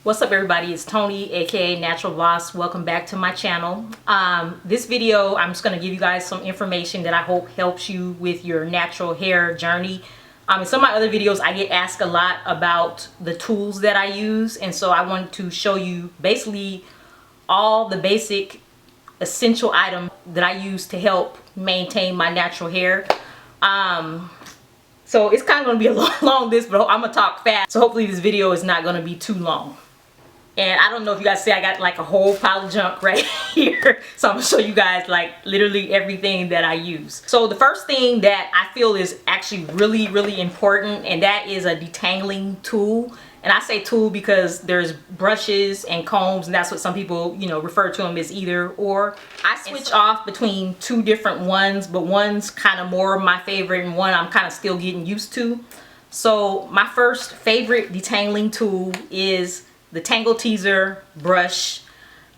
What's up everybody, it's Tony aka NaturalBoss. Welcome back to my channel. This video I'm just going to give you guys some information that I hope helps you with your natural hair journey. In some of my other videos I get asked a lot about the tools that I use, and so I want to show you basically all the basic essential items that I use to help maintain my natural hair. So it's kind of going to be a long this, but I'm going to talk fast. So hopefully this video is not going to be too long. And I don't know if you guys see I got like a whole pile of junk right here. So I'm going to show you guys like literally everything that I use. So the first thing that I feel is actually really important, and that is a detangling tool. And I say tool because there's brushes and combs, and that's what some people, you know, refer to them as either or. I switch off between two different ones, but one's kind of more my favorite and one I'm kind of still getting used to. So my first favorite detangling tool is the Tangle Teezer brush.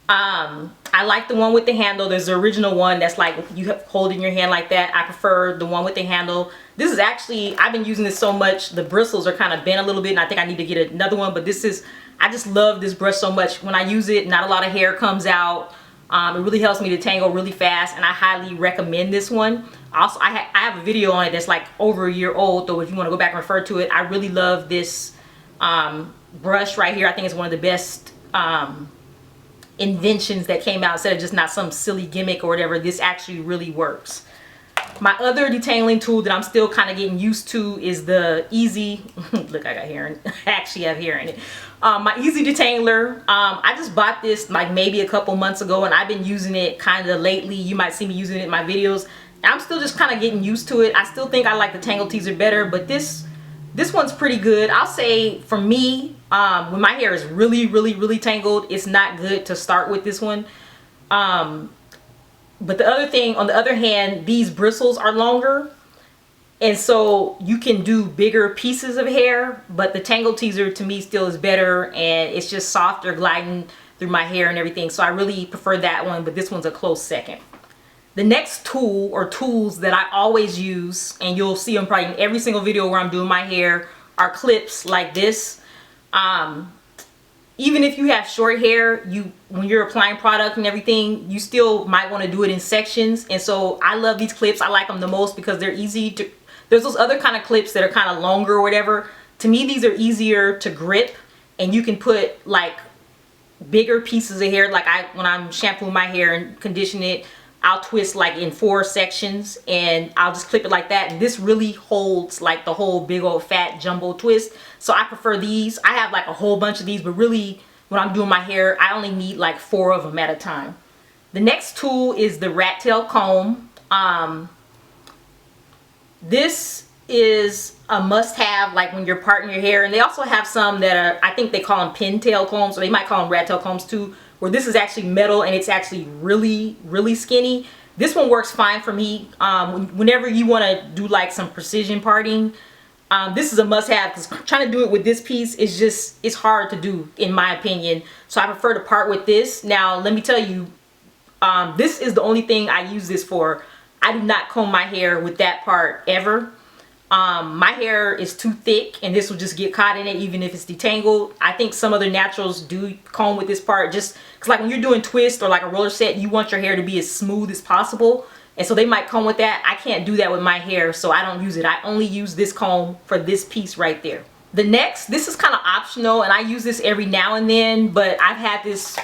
I like the one with the handle. There's the original one that's like you hold in your hand like that. I prefer the one with the handle. This is actually, I've been using this so much, the bristles are kind of bent a little bit, and I think I need to get another one. But this is, I just love this brush so much. When I use it, not a lot of hair comes out. It really helps me to tangle really fast, and I highly recommend this one. Also, I have a video on it that's like over a year old, though if you want to go back and refer to it. I really love this brush right here. I think it's one of the best inventions that came out. Instead of just not some silly gimmick or whatever, this actually really works. My other detangling tool that I'm still kind of getting used to is the Easy, look, I got hair in it. I actually have hair in it. My Easy Detangler. I just bought this like maybe a couple months ago, and I've been using it kind of lately. You might see me using it in my videos. I'm still just kind of getting used to it. I still think I like the Tangle Teezer better, but this one's pretty good. I'll say for me, when my hair is really tangled, it's not good to start with this one. But the other thing, on the other hand, these bristles are longer, and so you can do bigger pieces of hair, but the Tangle Teezer to me still is better, and it's just softer gliding through my hair and everything. So I really prefer that one, but this one's a close second. The next tool or tools that I always use, and you'll see them probably in every single video where I'm doing my hair, are clips like this. Even if you have short hair, when you're applying product and everything, you still might want to do it in sections. And so I love these clips. I like them the most because they're easy to, there's those other kind of clips that are kind of longer or whatever. To me, these are easier to grip, and you can put like bigger pieces of hair. Like when I'm shampooing my hair and condition it, I'll twist like in 4 sections, and I'll just clip it like that. And this really holds like the whole big old fat jumbo twist. So I prefer these. I have like a whole bunch of these, but really when I'm doing my hair, I only need like 4 of them at a time. The next tool is the rat tail comb. This is a must-have like when you're parting your hair. And they also have some that are, I think they call them pintail combs, or they might call them rat tail combs too, where this is actually metal and it's actually really skinny. This one works fine for me. Whenever you want to do like some precision parting, this is a must-have, because trying to do it with this piece is just, it's hard to do in my opinion. So I prefer to part with this. Now let me tell you, this is the only thing I use this for. I do not comb my hair with that part ever. My hair is too thick, and this will just get caught in it even if it's detangled. I think some other naturals do comb with this part, just because like when you're doing twist or like a roller set, you want your hair to be as smooth as possible, and so they might comb with that. I can't do that with my hair, so I don't use it. I only use this comb for this piece right there. The next, this is kind of optional, and I use this every now and then, but I've had this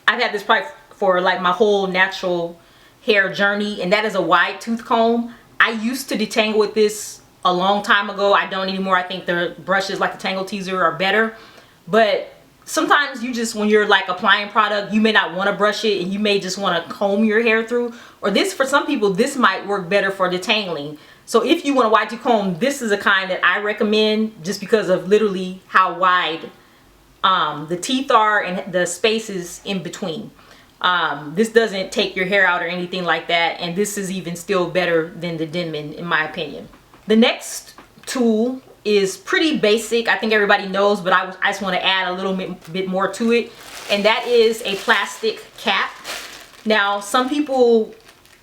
probably for like my whole natural hair journey, and that is a wide tooth comb. I used to detangle with this a long time ago. I don't anymore. I think the brushes like the Tangle Teezer are better, but sometimes you just, when you're like applying product, you may not want to brush it, and you may just want to comb your hair through. Or this, for some people, this might work better for detangling. So if you want a wide tooth comb, this is a kind that I recommend, just because of literally how wide the teeth are and the spaces in between. This doesn't take your hair out or anything like that, and this is even still better than the Denman in my opinion. The next tool is pretty basic. I think everybody knows, but I just want to add a little bit more to it, and that is a plastic cap. Now some people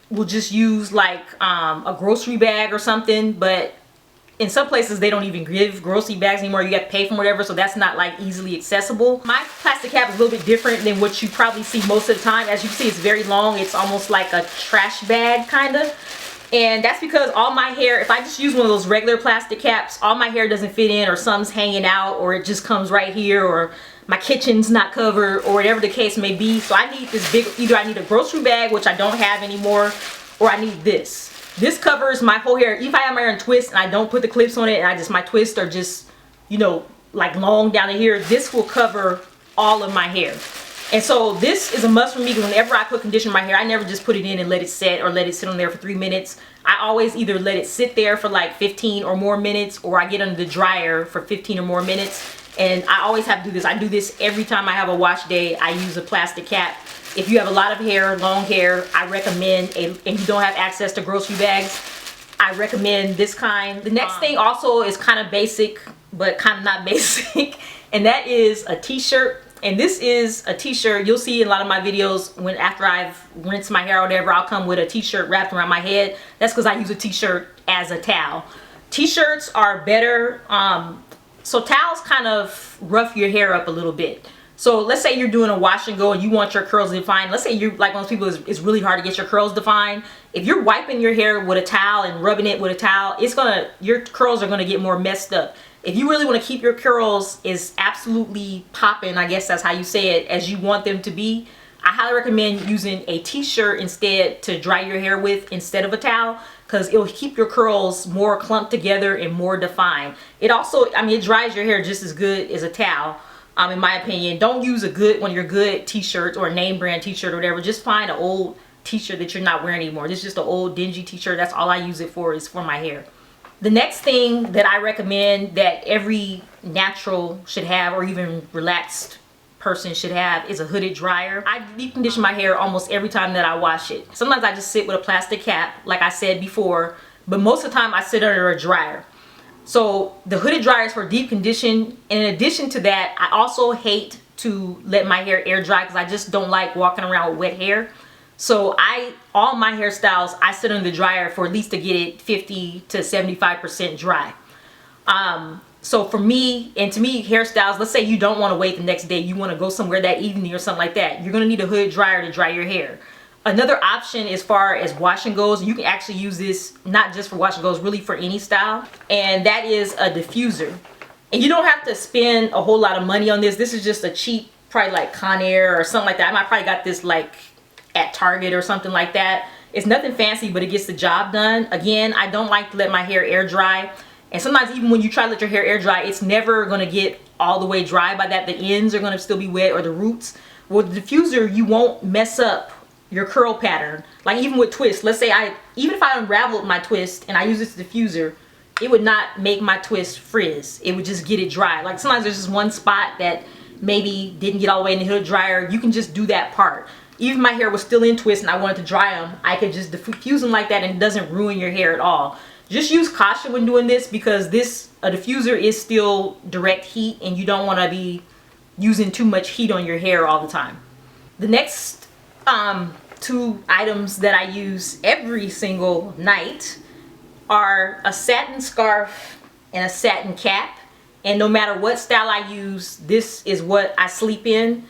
will just use like a grocery bag or something, but in some places they don't even give grocery bags anymore. You got to pay for whatever, so that's not like easily accessible. My plastic cap is a little bit different than what you probably see most of the time. As you can see, it's very long. It's almost like a trash bag kind of. And that's because all my hair, if I just use one of those regular plastic caps, all my hair doesn't fit in, or some's hanging out, or it just comes right here, or my kitchen's not covered, or whatever the case may be. So I need this big, either I need a grocery bag, which I don't have anymore, or I need this. This covers my whole hair. If I have my hair in twists and I don't put the clips on it, and my twists are just, you know, like long down to here, this will cover all of my hair. And so this is a must for me, because whenever I put conditioner in my hair, I never just put it in and let it set, or let it sit on there for 3 minutes. I always either let it sit there for like 15 or more minutes, or I get under the dryer for 15 or more minutes. And I always have to do this. I do this every time I have a wash day. I use a plastic cap. If you have a lot of hair, long hair, I recommend, and you don't have access to grocery bags, I recommend this kind. The next thing also is kind of basic, but kind of not basic, and that is a t-shirt. And this is a t-shirt. You'll see in a lot of my videos, when after I've rinsed my hair or whatever, I'll come with a t-shirt wrapped around my head. That's because I use a t-shirt as a towel. T-shirts are better. So towels kind of rough your hair up a little bit. So let's say you're doing a wash and go and you want your curls defined. Let's say you're like most people, it's really hard to get your curls defined. If you're wiping your hair with a towel and rubbing it with a towel, your curls are gonna get more messed up. If you really want to keep your curls as absolutely popping, I guess that's how you say it, as you want them to be, I highly recommend using a t-shirt instead to dry your hair with instead of a towel, because it will keep your curls more clumped together and more defined. It also, I mean, it dries your hair just as good as a towel. In my opinion, don't use one of your good t-shirts or a name brand t-shirt or whatever. Just find an old t-shirt that you're not wearing anymore. This is just an old dingy t-shirt. That's all I use it for, is for my hair. The next thing that I recommend that every natural should have, or even relaxed person should have, is a hooded dryer. I deep condition my hair almost every time that I wash it. Sometimes I just sit with a plastic cap, like I said before, but most of the time I sit under a dryer. So the hooded dryer is for deep condition. And in addition to that, I also hate to let my hair air dry, because I just don't like walking around with wet hair. So all my hairstyles, I sit under the dryer for at least to get it 50 to 75% dry. So for me, and to me, hairstyles, let's say you don't want to wait the next day, you want to go somewhere that evening or something like that, you're going to need a hooded dryer to dry your hair. Another option as far as wash and goes, you can actually use this not just for wash and goes, really for any style, and that is a diffuser. And you don't have to spend a whole lot of money on this. This is just a cheap, probably like Conair or something like that. I might probably got this like at Target or something like that. It's nothing fancy, but it gets the job done. Again, I don't like to let my hair air dry. And sometimes even when you try to let your hair air dry, it's never going to get all the way dry by that. The ends are going to still be wet, or the roots. With the diffuser, you won't mess up your curl pattern. Like even with twists, let's say even if I unraveled my twist and I use this diffuser, it would not make my twist frizz. It would just get it dry. Like sometimes there's just one spot that maybe didn't get all the way in the hood dryer. You can just do that part. Even if my hair was still in twist and I wanted to dry them, I could just diffuse them like that, and it doesn't ruin your hair at all. Just use caution when doing this, because a diffuser is still direct heat, and you don't want to be using too much heat on your hair all the time. The next two items that I use every single night are a satin scarf and a satin cap. And no matter what style I use, this is what I sleep in.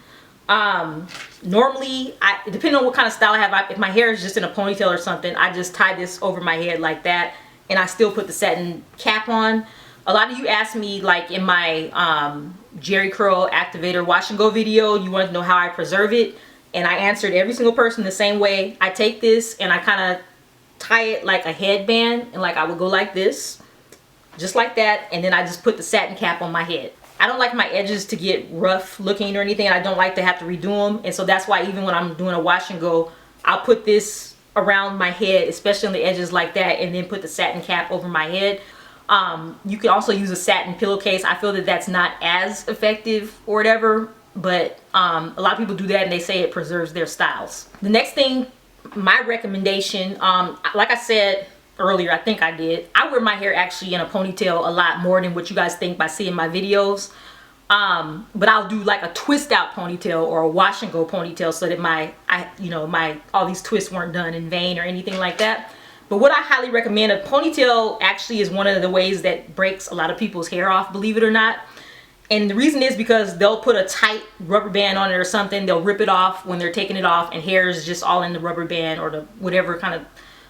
Normally, depending on what kind of style I have, if my hair is just in a ponytail or something, I just tie this over my head like that, and I still put the satin cap on. A lot of you asked me, like in my Jerry Curl Activator Wash and Go video, you wanted to know how I preserve it, and I answered every single person the same way. I take this and I kind of tie it like a headband, and like I would go like this, just like that, and then I just put the satin cap on my head. I don't like my edges to get rough looking or anything. I don't like to have to redo them. And so that's why even when I'm doing a wash and go, I'll put this around my head, especially on the edges like that, and then put the satin cap over my head. You can also use a satin pillowcase. I feel that that's not as effective or whatever, but a lot of people do that and they say it preserves their styles. The next thing, my recommendation, like I said earlier, I think I did, I wear my hair actually in a ponytail a lot more than what you guys think by seeing my videos. But I'll do like a twist out ponytail or a wash and go ponytail, so that all these twists weren't done in vain or anything like that. But what I highly recommend, a ponytail actually is one of the ways that breaks a lot of people's hair off, believe it or not. And the reason is because they'll put a tight rubber band on it or something. They'll rip it off when they're taking it off, and hair is just all in the rubber band or the whatever kind of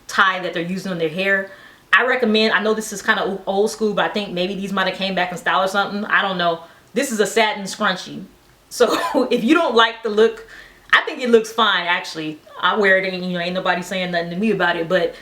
tie that they're using on their hair. I recommend, I know this is kind of old school, but I think maybe these might have came back in style or something. I don't know. This is a satin scrunchie. So if you don't like the look, I think it looks fine actually. I wear it and ain't nobody saying nothing to me about it. But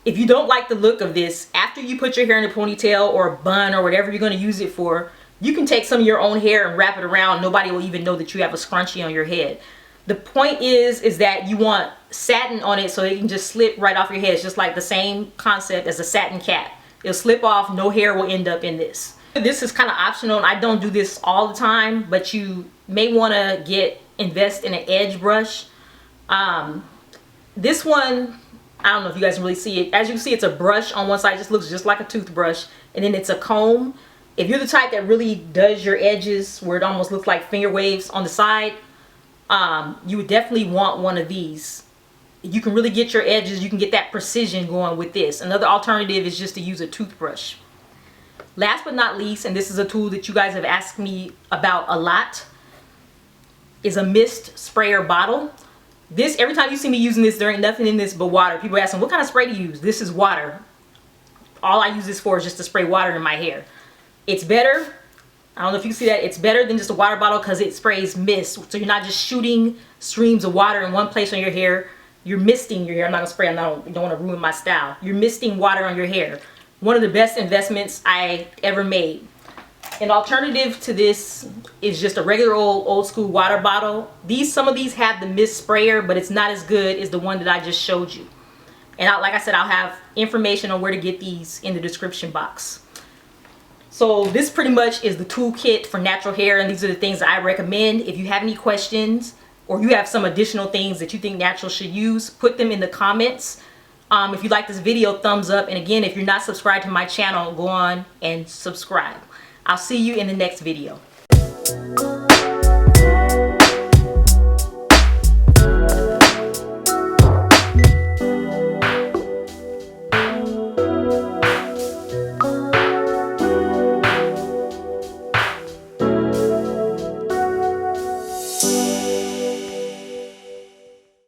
if you don't like the look of this, after you put your hair in a ponytail or a bun or whatever you're going to use it for, you can take some of your own hair and wrap it around. Nobody will even know that you have a scrunchie on your head. The point is that you want satin on it so it can just slip right off your head. It's just like the same concept as a satin cap. It'll slip off, no hair will end up in this. This is kind of optional, and I don't do this all the time, but you may want to invest in an edge brush. This one, I don't know if you guys can really see it. As you can see, it's a brush on one side. It just looks just like a toothbrush, and then it's a comb. If you're the type that really does your edges where it almost looks like finger waves on the side, you would definitely want one of these. You can really get your edges, you can get that precision going with this. Another alternative is just to use a toothbrush. Last but not least, and this is a tool that you guys have asked me about a lot, is a mist sprayer bottle. This, every time you see me using this, there ain't nothing in this but water. People are asking, what kind of spray do you use? This is water. All I use this for is just to spray water in my hair. It's better, I don't know if you can see that, it's better than just a water bottle because it sprays mist. So you're not just shooting streams of water in one place on your hair. You're misting your hair. I'm not going to spray, I don't want to ruin my style. You're misting water on your hair. One of the best investments I ever made. An alternative to this is just a regular old school water bottle. Some of these have the mist sprayer, but it's not as good as the one that I just showed you. And like I said, I'll have information on where to get these in the description box. So this pretty much is the toolkit for natural hair, and these are the things that I recommend. If you have any questions or you have some additional things that you think natural should use, put them in the comments. If you like this video, thumbs up. And again, if you're not subscribed to my channel, go on and subscribe. I'll see you in the next video.